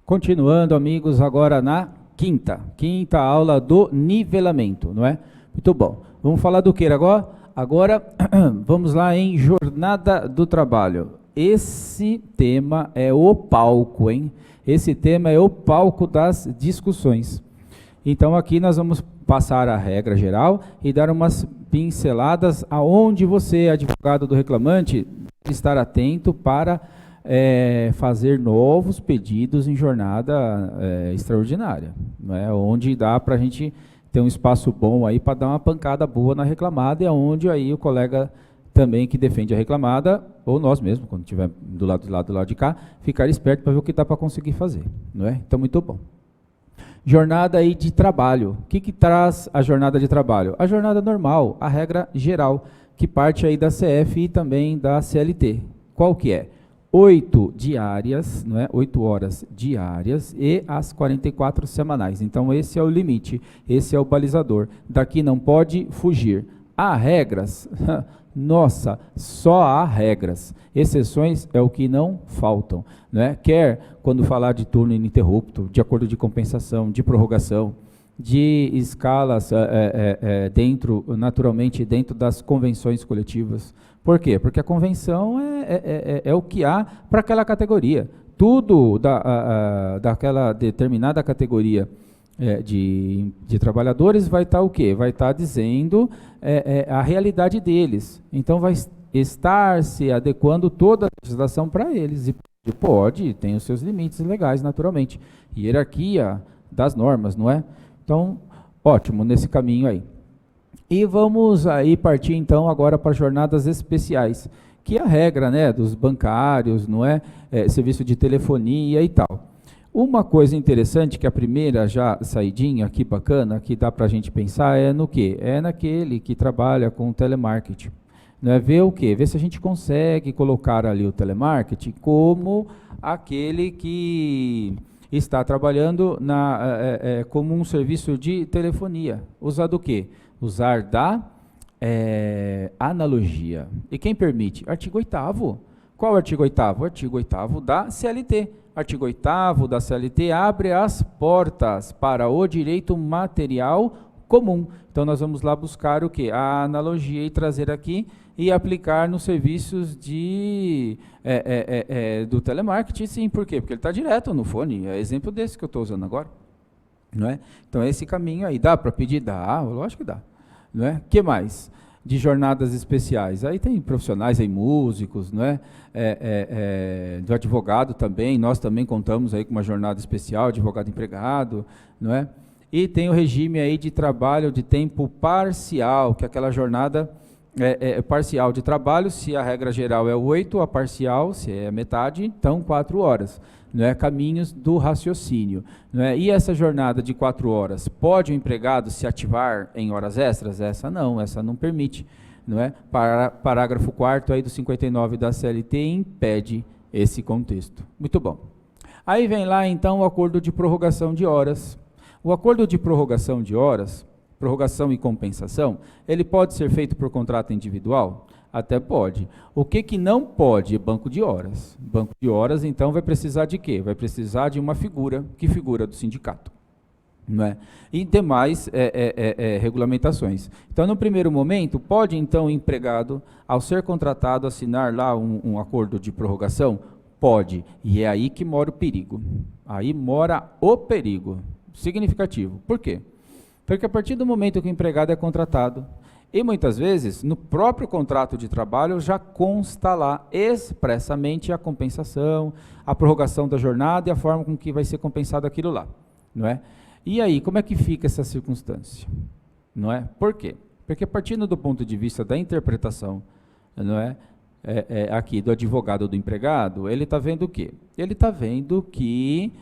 Continuando, amigos, agora na quinta aula do nivelamento, não é? Muito bom. Vamos falar do que agora? Agora, vamos lá em jornada do trabalho. Esse tema é o palco, hein? Esse tema é o palco das discussões. Então, aqui nós vamos passar a regra geral e dar umas pinceladas aonde você, advogado do reclamante, deve estar atento para fazer novos pedidos em jornada extraordinária, não é? Onde dá para a gente ter um espaço bom aí para dar uma pancada boa na reclamada, e onde aí o colega também que defende a reclamada, ou nós mesmos, quando estiver do lado de cá, ficar esperto para ver o que dá para conseguir fazer, não é? Então, muito bom. Jornada aí de trabalho. O que traz a jornada de trabalho? A jornada normal, a regra geral, que parte aí da CF e também da CLT. Qual que é? 8 diárias, não é? 8 horas diárias e as 44 semanais. Então, esse é o limite, esse é o balizador. Daqui não pode fugir. Há regras? Nossa, só há regras. Exceções é o que não faltam, não é? Quer quando falar de turno ininterrupto, de acordo de compensação, de prorrogação, de escalas naturalmente dentro das convenções coletivas. Por quê? Porque a convenção é o que há para aquela categoria. Tudo daquela determinada categoria de trabalhadores vai estar o quê? Vai estar dizendo a realidade deles. Então, vai estar se adequando toda a legislação para eles. E pode, tem os seus limites legais, naturalmente. Hierarquia das normas, não é? Então, ótimo, nesse caminho aí. E vamos aí partir, então, agora para jornadas especiais, que é a regra, né, dos bancários, não é? Serviço de telefonia e tal. Uma coisa interessante, que a primeira já saidinha aqui bacana, que dá para a gente pensar, é no quê? É naquele que trabalha com telemarketing. Não é? Ver o quê? Ver se a gente consegue colocar ali o telemarketing como aquele que está trabalhando como um serviço de telefonia. Usar do quê? Usar da analogia. E quem permite? Artigo 8º. Qual é o artigo 8º? O artigo 8º da CLT. Artigo 8º da CLT abre as portas para o direito material comum. Então, nós vamos lá buscar o quê? A analogia e trazer aqui e aplicar nos serviços do telemarketing, sim. Por quê? Porque ele está direto no fone. É exemplo desse que eu estou usando agora. Não é? Então, esse caminho aí, dá para pedir? Dá, lógico que dá. Não é? Que mais? De jornadas especiais. Aí tem profissionais, aí, músicos, não é? Do advogado também, nós também contamos aí com uma jornada especial, advogado empregado, não é? E tem o regime aí de trabalho de tempo parcial, que é aquela jornada parcial de trabalho. Se a regra geral é 8, a parcial, se é metade, então 4 horas. Não é? Caminhos do raciocínio. Não é? E essa jornada de 4 horas, pode o empregado se ativar em horas extras? Essa não permite. Não é? Parágrafo 4º aí do 59 da CLT impede esse contexto. Muito bom. Aí vem lá então o acordo de prorrogação de horas. O acordo de prorrogação de horas, prorrogação e compensação, ele pode ser feito por contrato individual? Até pode. O que não pode? Banco de horas. Banco de horas, então, vai precisar de quê? Vai precisar de uma figura. Que figura? Do sindicato. Não é? E demais regulamentações. Então, no primeiro momento, pode, então, o empregado, ao ser contratado, assinar lá um acordo de prorrogação? Pode. E é aí que mora o perigo. Aí mora o perigo significativo. Por quê? Porque a partir do momento que o empregado é contratado, e muitas vezes, no próprio contrato de trabalho, já consta lá expressamente a compensação, a prorrogação da jornada e a forma com que vai ser compensado aquilo lá, não é? E aí, como é que fica essa circunstância? Não é? Por quê? Porque partindo do ponto de vista da interpretação, não é? Aqui do advogado do empregado, ele está vendo o quê? Ele está vendo que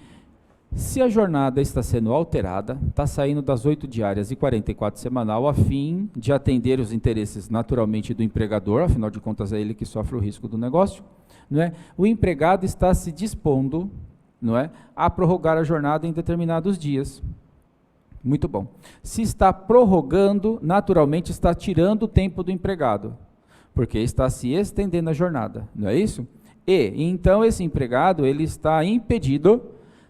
se a jornada está sendo alterada, está saindo das 8 diárias e 44 semanal, a fim de atender os interesses naturalmente do empregador, afinal de contas é ele que sofre o risco do negócio, não é? O empregado está se dispondo, não é, a prorrogar a jornada em determinados dias. Muito bom. Se está prorrogando, naturalmente está tirando o tempo do empregado, porque está se estendendo a jornada, não é isso? E então esse empregado ele está impedido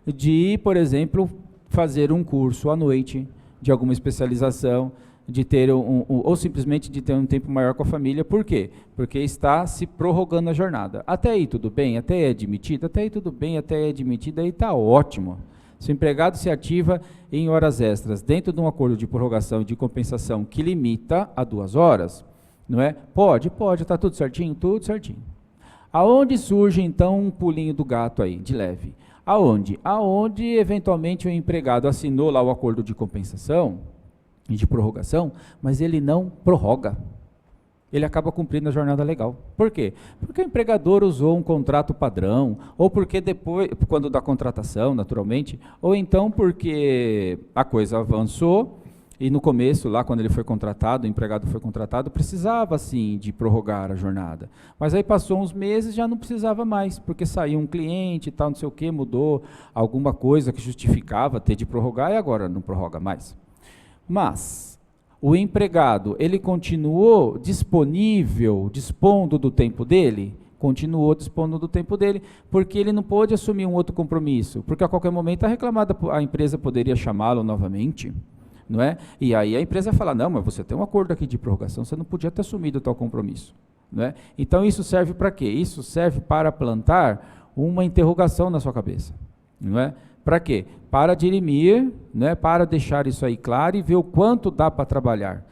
de, por exemplo, fazer um curso à noite, de alguma especialização, de ter ou simplesmente de ter um tempo maior com a família. Por quê? Porque está se prorrogando a jornada. Até aí tudo bem, até aí é admitido, até aí tudo bem, até aí é admitido, aí está ótimo. Se o empregado se ativa em horas extras dentro de um acordo de prorrogação e de compensação que limita a 2 horas, não é? Pode, está tudo certinho? Tudo certinho. Aonde surge então um pulinho do gato aí, de leve? Aonde? Aonde eventualmente o empregado assinou lá o acordo de compensação e de prorrogação, mas ele não prorroga. Ele acaba cumprindo a jornada legal. Por quê? Porque o empregador usou um contrato padrão, ou porque depois, quando da contratação, naturalmente, ou então porque a coisa avançou e no começo, lá quando ele foi contratado, o empregado foi contratado, precisava sim de prorrogar a jornada. Mas aí passou uns meses, já não precisava mais, porque saiu um cliente e tal, não sei o quê, mudou alguma coisa que justificava ter de prorrogar e agora não prorroga mais. Mas o empregado, ele continuou disponível, dispondo do tempo dele? Continuou dispondo do tempo dele, porque ele não pôde assumir um outro compromisso, porque a qualquer momento a empresa poderia chamá-lo novamente, não é? E aí a empresa fala, não, mas você tem um acordo aqui de prorrogação, você não podia ter assumido tal compromisso, não é? Então isso serve para quê? Isso serve para plantar uma interrogação na sua cabeça, não é? Para quê? Para dirimir, né, para deixar isso aí claro e ver o quanto dá para trabalhar.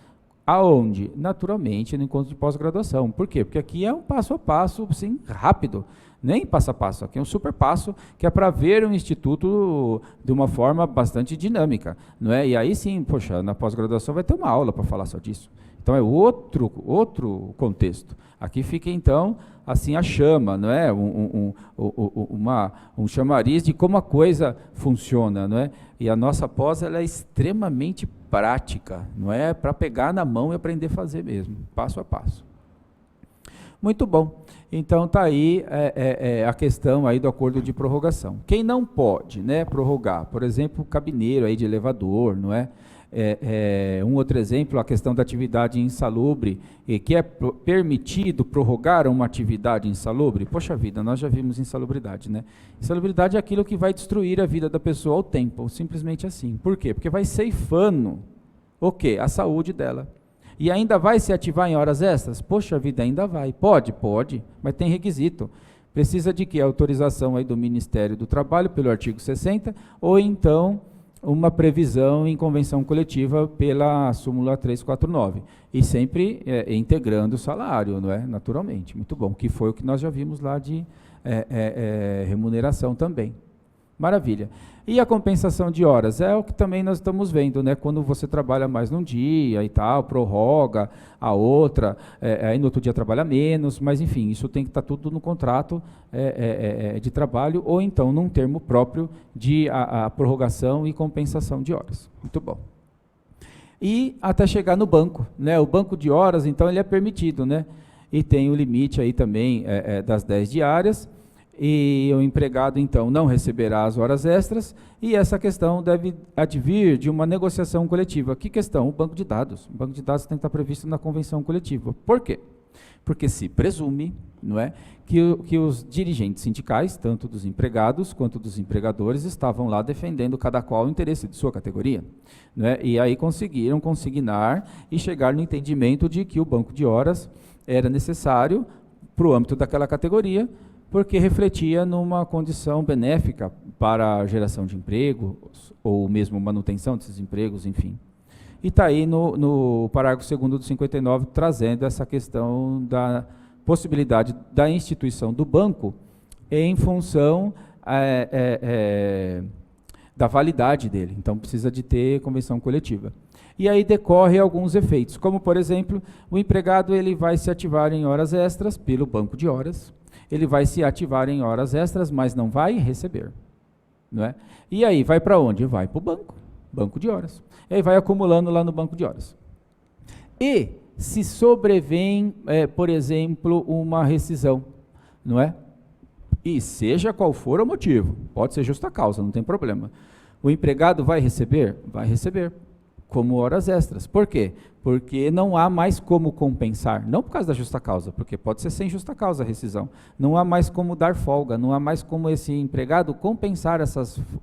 Aonde? Naturalmente, no encontro de pós-graduação. Por quê? Porque aqui é um passo a passo, assim, rápido. Nem passo a passo, aqui é um super passo, que é para ver o Instituto de uma forma bastante dinâmica. Não é? E aí sim, poxa, na pós-graduação vai ter uma aula para falar só disso. Então é outro contexto. Aqui fica então assim a chama, não é? Um chamariz de como a coisa funciona, não é? E a nossa pós ela é extremamente prática, não é para pegar na mão e aprender a fazer mesmo, passo a passo. Muito bom. Então está aí a questão aí do acordo de prorrogação. Quem não pode, né, prorrogar, por exemplo, o cabineiro aí de elevador, não é? Um outro exemplo, a questão da atividade insalubre, que é permitido prorrogar uma atividade insalubre. Poxa vida, nós já vimos insalubridade, né? Insalubridade é aquilo que vai destruir a vida da pessoa ao tempo, simplesmente assim. Por quê? Porque vai ceifando o quê? A saúde dela. E ainda vai se ativar em horas extras? Poxa vida, ainda vai. Pode, mas tem requisito. Precisa de quê? Autorização aí do Ministério do Trabalho, pelo artigo 60, ou então uma previsão em convenção coletiva pela súmula 349. E sempre integrando o salário, não é? Naturalmente. Muito bom. Que foi o que nós já vimos lá de remuneração também. Maravilha. E a compensação de horas? É o que também nós estamos vendo, né? Quando você trabalha mais num dia e tal, prorroga a outra, aí no outro dia trabalha menos, mas enfim, isso tem que estar tudo no contrato de trabalho ou então num termo próprio de a prorrogação e compensação de horas. Muito bom. E até chegar no banco, né? O banco de horas, então, ele é permitido, né? E tem o limite aí também das 10 diárias, e o empregado, então, não receberá as horas extras, e essa questão deve advir de uma negociação coletiva. Que questão? O banco de dados. O banco de dados tem que estar previsto na convenção coletiva. Por quê? Porque se presume, não é, que os dirigentes sindicais, tanto dos empregados quanto dos empregadores, estavam lá defendendo cada qual o interesse de sua categoria, não é? E aí conseguiram consignar e chegar no entendimento de que o banco de horas era necessário para o âmbito daquela categoria, porque refletia numa condição benéfica para a geração de empregos, ou mesmo manutenção desses empregos, enfim. E está aí no parágrafo 2º do 59, trazendo essa questão da possibilidade da instituição do banco em função da validade dele. Então, precisa de ter convenção coletiva. E aí decorre alguns efeitos, como, por exemplo, o empregado ele vai se ativar em horas extras pelo banco de horas, ele vai se ativar em horas extras, mas não vai receber, não é? E aí vai para onde? Vai para o banco de horas. E aí vai acumulando lá no banco de horas. E se sobrevém, por exemplo, uma rescisão, não é? E seja qual for o motivo, pode ser justa causa, não tem problema. O empregado vai receber? Vai receber. como horas extras. Por quê? Porque não há mais como compensar, não por causa da justa causa, porque pode ser sem justa causa a rescisão, não há mais como dar folga, não há mais como esse empregado compensar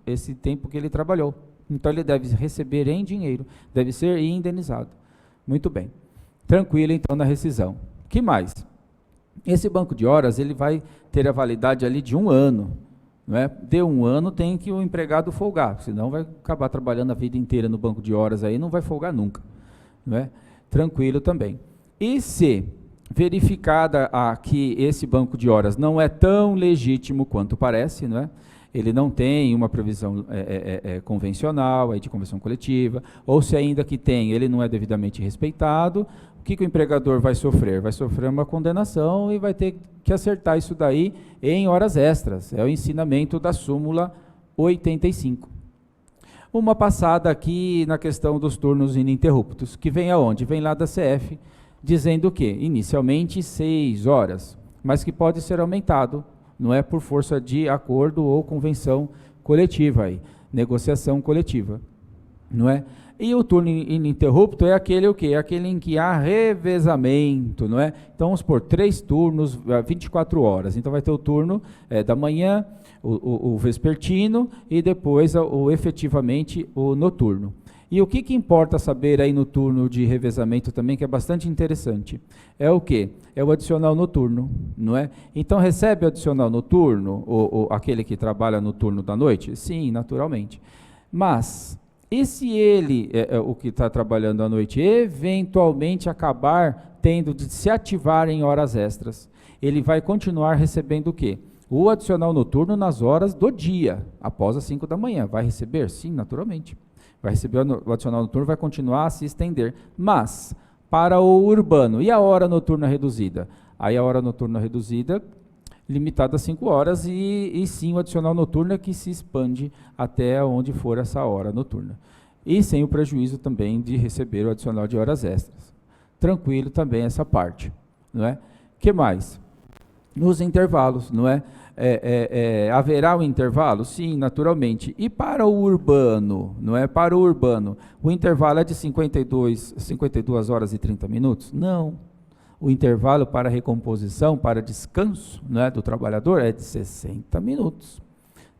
esse tempo que ele trabalhou. Então ele deve receber em dinheiro, deve ser indenizado. Muito bem. Tranquilo então na rescisão. Que mais? Esse banco de horas ele vai ter a validade ali de 1 ano. Não é? De 1 ano tem que o empregado folgar, senão vai acabar trabalhando a vida inteira no banco de horas aí, não vai folgar nunca. Não é? Tranquilo também. E se verificada que esse banco de horas não é tão legítimo quanto parece, não é? Ele não tem uma previsão convencional, aí de convenção coletiva, ou se ainda que tem, ele não é devidamente respeitado, o que o empregador vai sofrer? Vai sofrer uma condenação e vai ter que acertar isso daí em horas extras. É o ensinamento da súmula 85. Uma passada aqui na questão dos turnos ininterruptos, que vem aonde? Vem lá da CF, dizendo o quê? Inicialmente 6 horas, mas que pode ser aumentado, não é por força de acordo ou convenção coletiva, aí, negociação coletiva, não é? E o turno ininterrupto é aquele o quê? É aquele em que há revezamento, não é? Então, vamos por 3 turnos, 24 horas. Então, vai ter o turno da manhã, o vespertino e depois efetivamente o noturno. E o que importa saber aí no turno de revezamento também, que é bastante interessante, é o quê? É o adicional noturno, não é? Então, recebe o adicional noturno, aquele que trabalha no turno da noite? Sim, naturalmente. Mas... e se ele, o que está trabalhando à noite, eventualmente acabar tendo de se ativar em horas extras, ele vai continuar recebendo o quê? O adicional noturno nas horas do dia, após as 5 da manhã. Vai receber? Sim, naturalmente. Vai receber o adicional noturno, vai continuar a se estender. Mas, para o urbano, e a hora noturna reduzida? Aí a hora noturna reduzida... limitada a 5 horas e sim o adicional noturno é que se expande até onde for essa hora noturna. E sem o prejuízo também de receber o adicional de horas extras. Tranquilo também essa parte, não é? Que mais? Nos intervalos, não é? Haverá um intervalo? Sim, naturalmente. E para o urbano, não é? Para o urbano, o intervalo é de 52 horas e 30 minutos? Não. O intervalo para recomposição, para descanso, né, do trabalhador é de 60 minutos.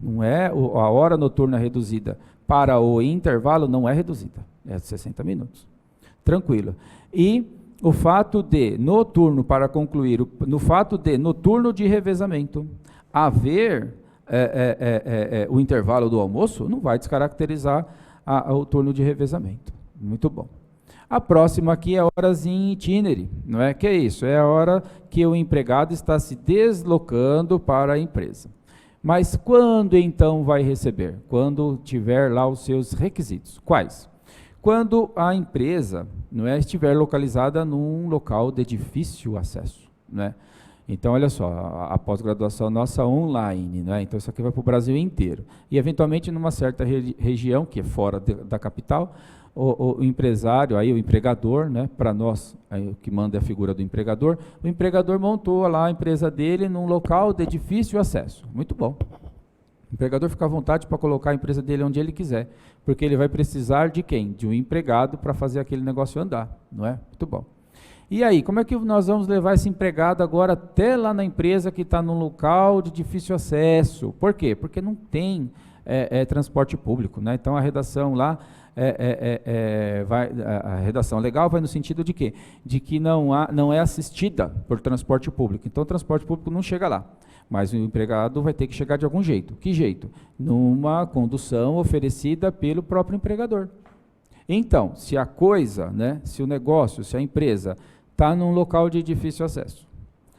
Não é a hora noturna reduzida para o intervalo não é reduzida, é de 60 minutos. Tranquilo. E o fato de noturno, para concluir, no fato de noturno de revezamento haver o intervalo do almoço, não vai descaracterizar o turno de revezamento. Muito bom. A próxima aqui é horas em itinere, não é? Que é isso? É a hora que o empregado está se deslocando para a empresa. Mas quando então vai receber? Quando tiver lá os seus requisitos. Quais? Quando a empresa, não é, estiver localizada num local de difícil acesso, não é? Então, olha só, a pós-graduação nossa online, né? Então isso aqui vai para o Brasil inteiro. E eventualmente numa certa região, que é fora da capital, o empresário, aí o empregador, né, para nós, aí, o que manda é a figura do empregador, o empregador montou lá a empresa dele num local de difícil acesso. Muito bom. O empregador fica à vontade para colocar a empresa dele onde ele quiser, porque ele vai precisar de quem? De um empregado para fazer aquele negócio andar, não é? Muito bom. E aí, como é que nós vamos levar esse empregado agora até lá na empresa que está num local de difícil acesso? Por quê? Porque não tem transporte público, né? Então a redação lá, a redação legal vai no sentido de quê? De que não é assistida por transporte público. Então o transporte público não chega lá. Mas o empregado vai ter que chegar de algum jeito. Que jeito? Numa condução oferecida pelo próprio empregador. Então, se a coisa, né, se o negócio, se a empresa está num local de difícil acesso,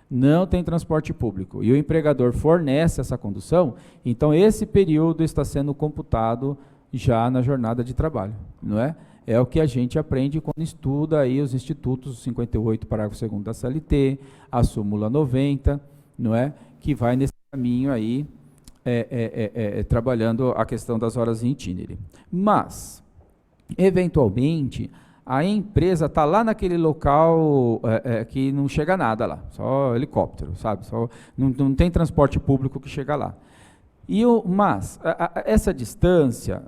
não tem transporte público e o empregador fornece essa condução, então esse período está sendo computado já na jornada de trabalho, não é? É o que a gente aprende quando estuda aí os institutos 58, parágrafo 2º da CLT, a súmula 90, não é? Que vai nesse caminho aí, trabalhando a questão das horas em itinere. Mas, eventualmente, a empresa está lá naquele local que não chega nada lá, só helicóptero, sabe? Não tem transporte público que chega lá. Mas essa distância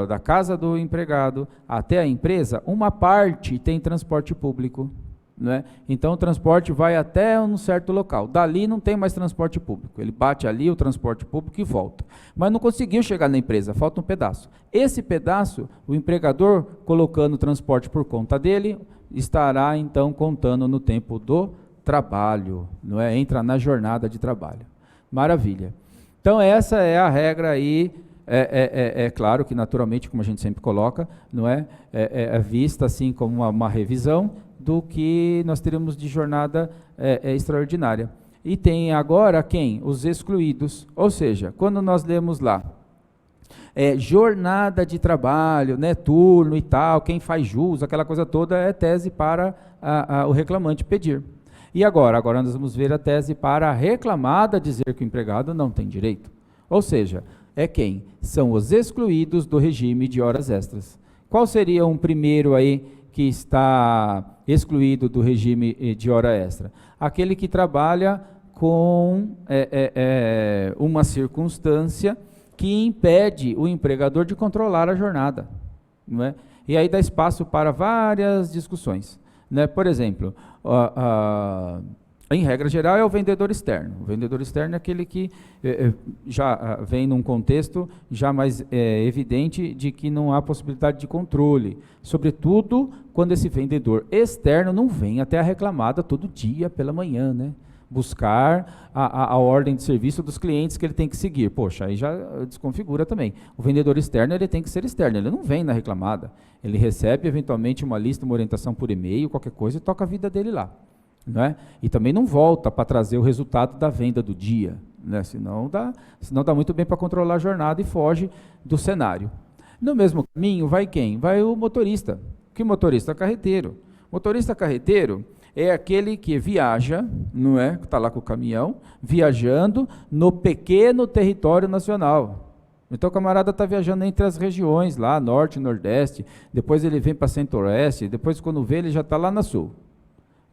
da casa do empregado até a empresa, uma parte tem transporte público. Né? Então o transporte vai até um certo local. Dali não tem mais transporte público. Ele bate ali o transporte público e volta. Mas não conseguiu chegar na empresa, falta um pedaço. Esse pedaço, o empregador, colocando o transporte por conta dele, estará então contando no tempo do trabalho, não é? Entra na jornada de trabalho. Maravilha. Então essa é a regra aí. É claro que naturalmente, como a gente sempre coloca, não é vista assim como uma revisão do que nós teremos de jornada extraordinária. E tem agora quem? Os excluídos. Ou seja, quando nós lemos lá, jornada de trabalho, né, turno e tal, quem faz jus, aquela coisa toda é tese para o reclamante pedir. E agora nós vamos ver a tese para a reclamada dizer que o empregado não tem direito. Ou seja, é quem? São os excluídos do regime de horas extras. Qual seria um primeiro aí que está excluído do regime de hora extra? Aquele que trabalha com uma circunstância que impede o empregador de controlar a jornada. Não é? E aí dá espaço para várias discussões. Né? Por exemplo, em regra geral é o vendedor externo. O vendedor externo é aquele que já vem num contexto já mais evidente de que não há possibilidade de controle. Sobretudo quando esse vendedor externo não vem até a reclamada todo dia pela manhã, né? Buscar a ordem de serviço dos clientes que ele tem que seguir. Poxa, aí já desconfigura também. O vendedor externo ele tem que ser externo, ele não vem na reclamada. Ele recebe eventualmente uma lista, uma orientação por e-mail, qualquer coisa e toca a vida dele lá. Não é? E também não volta para trazer o resultado da venda do dia, né? Senão dá muito bem para controlar a jornada e foge do cenário. No mesmo caminho vai quem? Vai o motorista. Que motorista? Carreteiro. Motorista carreteiro é aquele que viaja, não é? Que está lá com o caminhão, viajando no pequeno território nacional. Então o camarada está viajando entre as regiões, lá, norte, nordeste, depois ele vem para centro-oeste, depois quando vê ele já está lá na sul.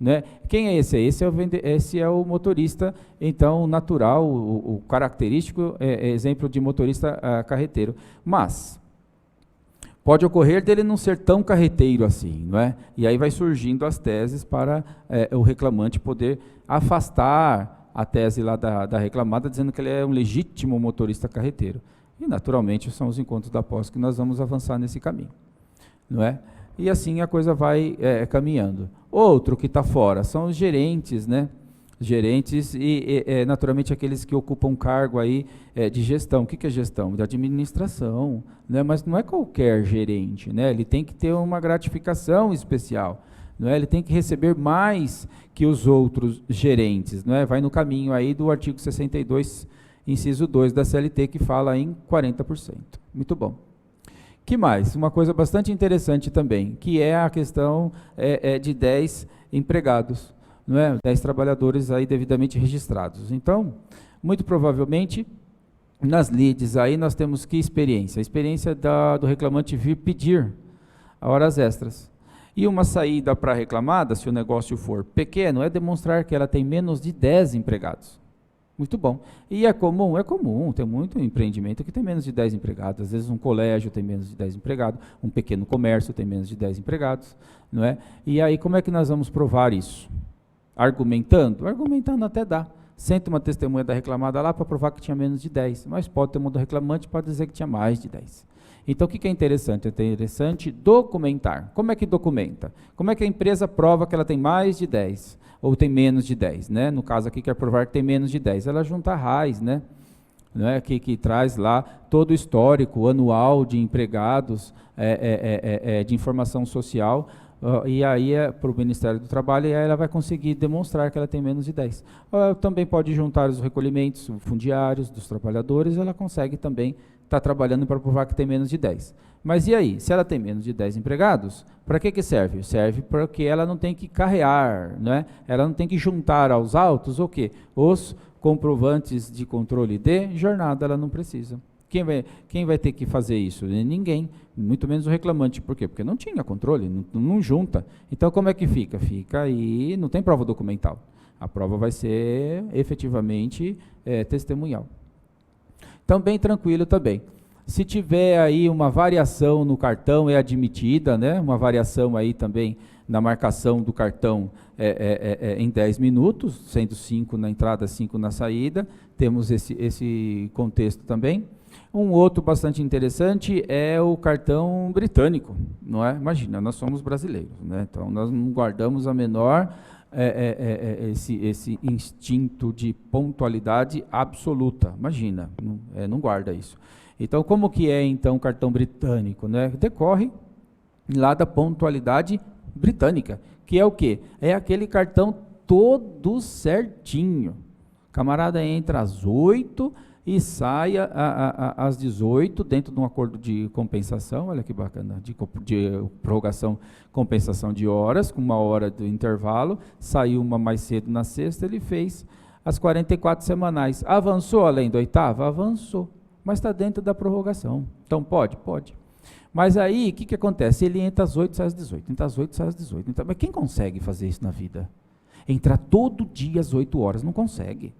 Né? Quem é esse? Esse é o motorista, então, natural, o característico exemplo de motorista carreteiro. Mas pode ocorrer dele não ser tão carreteiro assim, não é? E aí vai surgindo as teses para o reclamante poder afastar a tese lá da reclamada, dizendo que ele é um legítimo motorista carreteiro. E, naturalmente, são os encontros da pós que nós vamos avançar nesse caminho, não é? E assim a coisa vai caminhando. Outro que está fora são os gerentes, né? Gerentes e naturalmente aqueles que ocupam cargo aí de gestão. O que é gestão? De administração, né? Mas não é qualquer gerente, né? Ele tem que ter uma gratificação especial, não é? Ele tem que receber mais que os outros gerentes, não é? Vai no caminho aí do artigo 62, inciso 2 da CLT, que fala em 40%. Muito bom. Que mais? Uma coisa bastante interessante também, que é a questão de 10 empregados, não é? 10 trabalhadores aí devidamente registrados. Então, muito provavelmente, nas lides aí nós temos que experiência? A experiência do reclamante vir pedir horas extras. E uma saída para a reclamada, se o negócio for pequeno, é demonstrar que ela tem menos de 10 empregados. Muito bom. E é comum, tem muito empreendimento que tem menos de 10 empregados, às vezes um colégio tem menos de 10 empregados, um pequeno comércio tem menos de 10 empregados, não é? E aí como é que nós vamos provar isso? Argumentando? Argumentando até dá. Senta uma testemunha da reclamada lá para provar que tinha menos de 10, mas pode ter um do reclamante para dizer que tinha mais de 10. Então o que é interessante? É interessante documentar. Como é que documenta? Como é que a empresa prova que ela tem mais de 10? Ou tem menos de 10, né? No caso aqui, quer provar que tem menos de 10. Ela junta a RAIS, né? Que traz lá todo o histórico anual de empregados, de informação social, e aí para o Ministério do Trabalho, e aí ela vai conseguir demonstrar que ela tem menos de 10. Também pode juntar os recolhimentos fundiários dos trabalhadores, ela consegue também estar trabalhando para provar que tem menos de 10. Mas e aí, se ela tem menos de 10 empregados, para que serve? Serve para que ela não tem que carrear, né? Ela não tem que juntar aos autos o quê? Os comprovantes de controle de jornada, ela não precisa. Quem vai ter que fazer isso? Ninguém, muito menos o reclamante. Por quê? Porque não tinha controle, não junta. Então como é que fica? Fica aí, não tem prova documental. A prova vai ser efetivamente testemunhal. Também tranquilo também. Se tiver aí uma variação no cartão, é admitida, né? Uma variação aí também na marcação do cartão em 10 minutos, sendo 5 na entrada, 5 na saída. Temos esse contexto também. Um outro bastante interessante é o cartão britânico, não é? Imagina, nós somos brasileiros, né? Então nós não guardamos a menor esse instinto de pontualidade absoluta. Imagina, não guarda isso. Então, como que é então o cartão britânico, né? Decorre lá da pontualidade britânica, que é o quê? É aquele cartão todo certinho. Camarada entra às 8 e sai às 18, dentro de um acordo de compensação, olha que bacana, de prorrogação, compensação de horas, com 1 hora do intervalo, saiu uma mais cedo na sexta, ele fez as 44 semanais. Avançou além da 8ª? Avançou, mas está dentro da prorrogação. Então pode? Pode. Mas aí, o que acontece? Ele entra às 8, sai às 18, entra às 8, sai às 18. Então, mas quem consegue fazer isso na vida? Entrar todo dia às 8 horas, não consegue.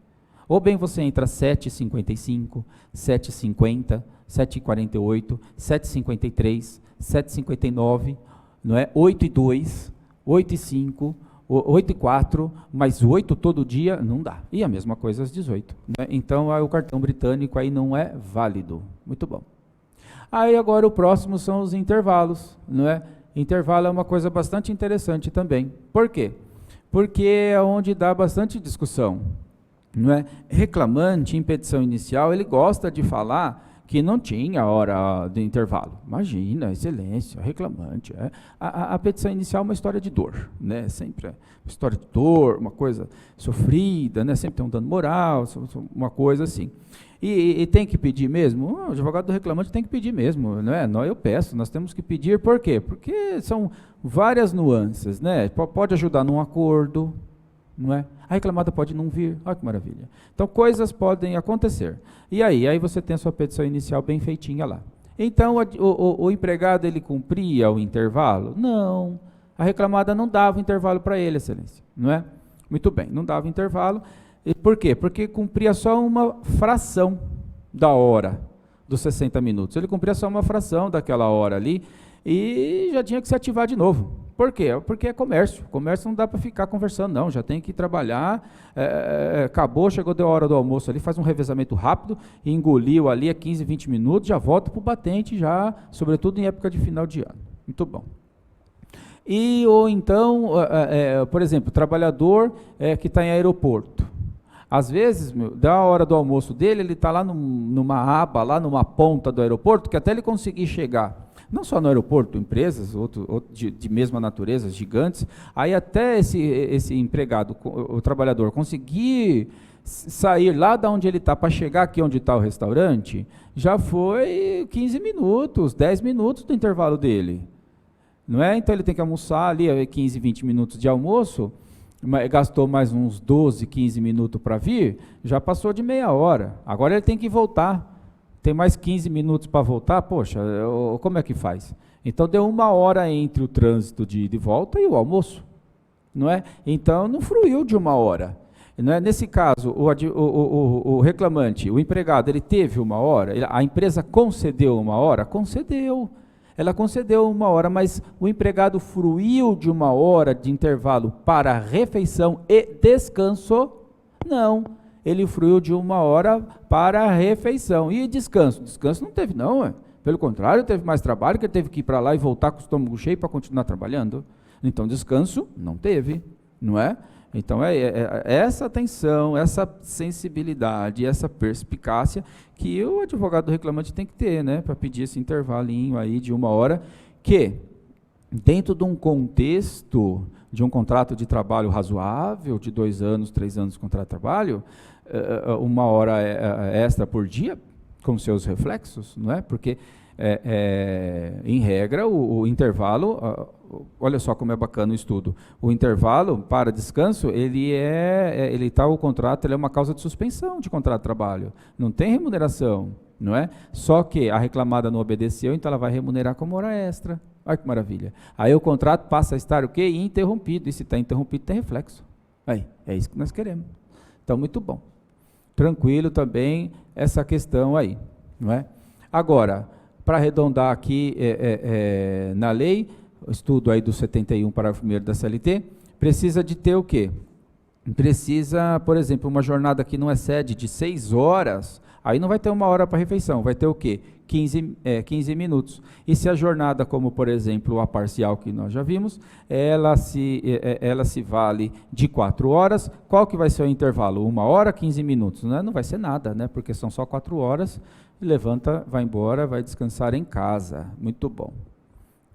Ou bem você entra às 7h55, 7h50, 7h48, 7h53, 7h59, não é? 8h02, 8h05, 8h04, mais 8 todo dia, não dá. E a mesma coisa às 18. Né? Então, o cartão britânico aí não é válido. Muito bom. Aí agora o próximo são os intervalos, não é? Intervalo é uma coisa bastante interessante também. Por quê? Porque é onde dá bastante discussão, não é? Reclamante, em petição inicial, ele gosta de falar que não tinha hora de intervalo. Imagina, excelência, reclamante. A petição inicial é uma história de dor, né? Sempre uma história de dor, uma coisa sofrida, né? Sempre tem um dano moral, uma coisa assim. E tem que pedir mesmo? O advogado do reclamante tem que pedir mesmo, não é? Eu peço, nós temos que pedir, por quê? Porque são várias nuances, né? Pode ajudar num acordo, não é? A reclamada pode não vir, olha que maravilha. Então, coisas podem acontecer. E aí você tem a sua petição inicial bem feitinha lá. Então, o empregado, ele cumpria o intervalo? Não. A reclamada não dava intervalo para ele, excelência, não é? Muito bem, não dava intervalo. E por quê? Porque cumpria só uma fração da hora dos 60 minutos. Ele cumpria só uma fração daquela hora ali e já tinha que se ativar de novo. Por quê? Porque é comércio. Comércio não dá para ficar conversando, não. Já tem que trabalhar. Acabou, chegou, deu a hora do almoço ali, faz um revezamento rápido, engoliu ali a 15, 20 minutos, já volta para o batente, já, sobretudo em época de final de ano. Muito bom. Ou então, por exemplo, trabalhador que está em aeroporto. Às vezes, dá a hora do almoço dele, ele está lá numa aba, lá numa ponta do aeroporto, que até ele conseguir chegar, não só no aeroporto, empresas, outro de mesma natureza, gigantes, aí até esse empregado, o trabalhador, conseguir sair lá de onde ele está para chegar aqui onde está o restaurante, já foi 15 minutos, 10 minutos do intervalo dele. Não é? Então ele tem que almoçar ali, 15, 20 minutos de almoço, gastou mais uns 12, 15 minutos para vir, já passou de meia hora. Agora ele tem que voltar. Tem mais 15 minutos para voltar, poxa, como é que faz? Então deu 1 hora entre o trânsito de ida e volta e o almoço, não é? Então não fruiu de 1 hora. Não é? Nesse caso, o reclamante, o empregado, ele teve 1 hora, a empresa concedeu 1 hora? Concedeu. Ela concedeu 1 hora, mas o empregado fruiu de 1 hora de intervalo para refeição e descanso? Não. Ele fruiu de 1 hora para a refeição. E descanso? Descanso não teve, não. Pelo contrário, teve mais trabalho, que ele teve que ir para lá e voltar com o estômago cheio para continuar trabalhando. Então, descanso não teve, não é? Então, essa atenção, essa sensibilidade, essa perspicácia que o advogado do reclamante tem que ter, né? Para pedir esse intervalinho aí de 1 hora, que, dentro de um contexto de um contrato de trabalho razoável, de 2 anos, 3 anos de contrato de trabalho, 1 hora extra por dia, com seus reflexos, não é? Porque, em regra, o intervalo, olha só como é bacana o estudo, o intervalo para descanso, o contrato, ele é uma causa de suspensão de contrato de trabalho, não tem remuneração, não é? Só que a reclamada não obedeceu, então ela vai remunerar como hora extra. Olha que maravilha. Aí o contrato passa a estar o quê? Interrompido. E se está interrompido, tem reflexo. Aí, é isso que nós queremos. Então, muito bom. Tranquilo também essa questão aí, não é? Agora, para arredondar aqui na lei, o estudo aí do 71, parágrafo 1º da CLT, precisa de ter o quê? Precisa, por exemplo, uma jornada que não excede de 6 horas, aí não vai ter 1 hora para refeição, vai ter o quê? 15 minutos. E se a jornada, como por exemplo a parcial que nós já vimos, ela se vale de 4 horas, qual que vai ser o intervalo? 1 hora, 15 minutos, né? Não vai ser nada, né? Porque são só 4 horas, levanta, vai embora, vai descansar em casa. Muito bom.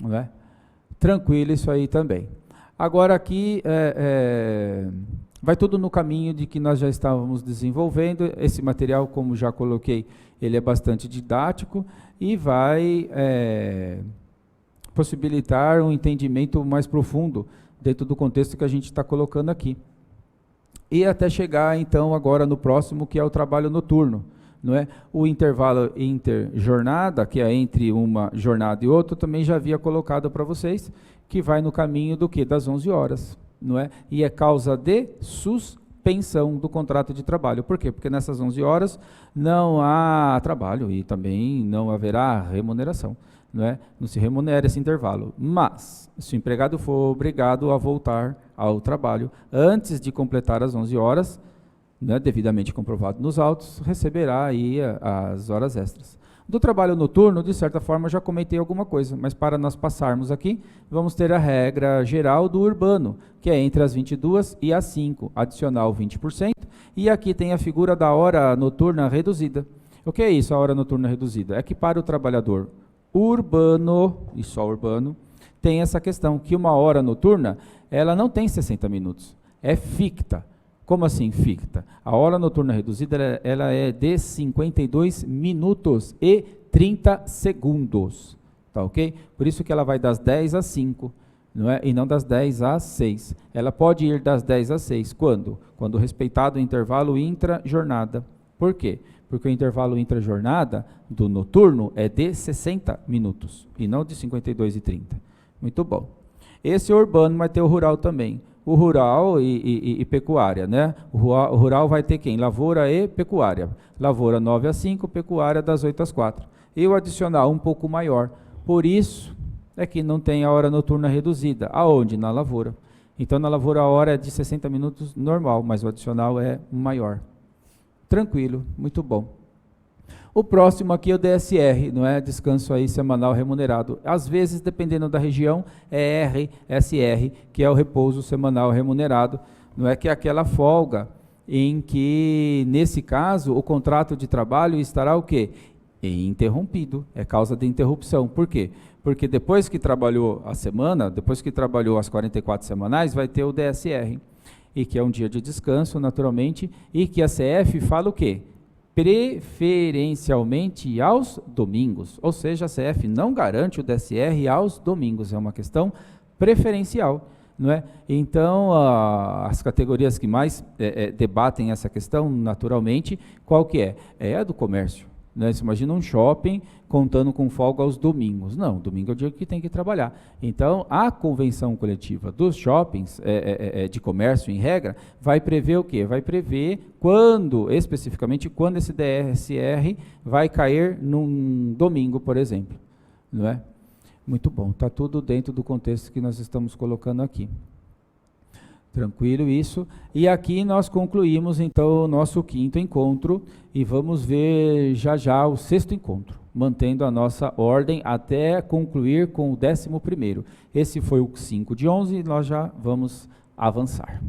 Não é? Tranquilo isso aí também. Agora aqui, vai tudo no caminho de que nós já estávamos desenvolvendo. Esse material, como já coloquei, ele é bastante didático e vai possibilitar um entendimento mais profundo dentro do contexto que a gente está colocando aqui. E até chegar, então, agora no próximo, que é o trabalho noturno. Não é? O intervalo interjornada, que é entre uma jornada e outra, também já havia colocado para vocês, que vai no caminho do quê? Das 11 horas. Não é? E é causa de suspensão do contrato de trabalho. Por quê? Porque nessas 11 horas não há trabalho e também não haverá remuneração. Não é? Não se remunera esse intervalo. Mas, se o empregado for obrigado a voltar ao trabalho antes de completar as 11 horas, né, devidamente comprovado nos autos, receberá aí as horas extras. Do trabalho noturno, de certa forma, já comentei alguma coisa, mas para nós passarmos aqui, vamos ter a regra geral do urbano, que é entre as 22 e as 5, adicional 20%, e aqui tem a figura da hora noturna reduzida. O que é isso, a hora noturna reduzida? É que para o trabalhador urbano, e só urbano, tem essa questão, que uma hora noturna, ela não tem 60 minutos, é ficta. Como assim ficta? A hora noturna reduzida ela é de 52 minutos e 30 segundos, tá ok? Por isso que ela vai das 10 às 5, não é? E não das 10 às 6. Ela pode ir das 10 às 6, quando? Quando respeitado o intervalo intra-jornada. Por quê? Porque o intervalo intra-jornada do noturno é de 60 minutos, e não de 52 e 30. Muito bom. Esse é urbano, mas tem o rural também. O rural e pecuária, né? O rural vai ter quem? Lavoura e pecuária. Lavoura 9 às 5, pecuária das 8 às 4. E o adicional um pouco maior. Por isso é que não tem a hora noturna reduzida. Aonde? Na lavoura. Então, na lavoura a hora é de 60 minutos normal, mas o adicional é maior. Tranquilo, muito bom. O próximo aqui é o DSR, não é? Descanso aí semanal remunerado. Às vezes, dependendo da região, é RSR, que é o repouso semanal remunerado, não é? Que é aquela folga em que, nesse caso, o contrato de trabalho estará o quê? Interrompido, é causa de interrupção. Por quê? Porque depois que trabalhou a semana, depois que trabalhou as 44 semanais, vai ter o DSR, e que é um dia de descanso, naturalmente, e que a CF fala o quê? Preferencialmente aos domingos, ou seja, a CF não garante o DSR aos domingos, é uma questão preferencial, não é? Então, as categorias que mais debatem essa questão, naturalmente, qual que é? É a do comércio, né? Você imagina um shopping contando com folga aos domingos. Não, domingo é o dia que tem que trabalhar. Então, a convenção coletiva dos shoppings de comércio, em regra, vai prever o quê? Vai prever quando, especificamente, quando esse DSR vai cair num domingo, por exemplo. Não é? Muito bom, está tudo dentro do contexto que nós estamos colocando aqui. Tranquilo isso. E aqui nós concluímos, então, o nosso 5º encontro e vamos ver já já o 6º encontro, mantendo a nossa ordem até concluir com o 11º. Esse foi o 5 de 11 e nós já vamos avançar.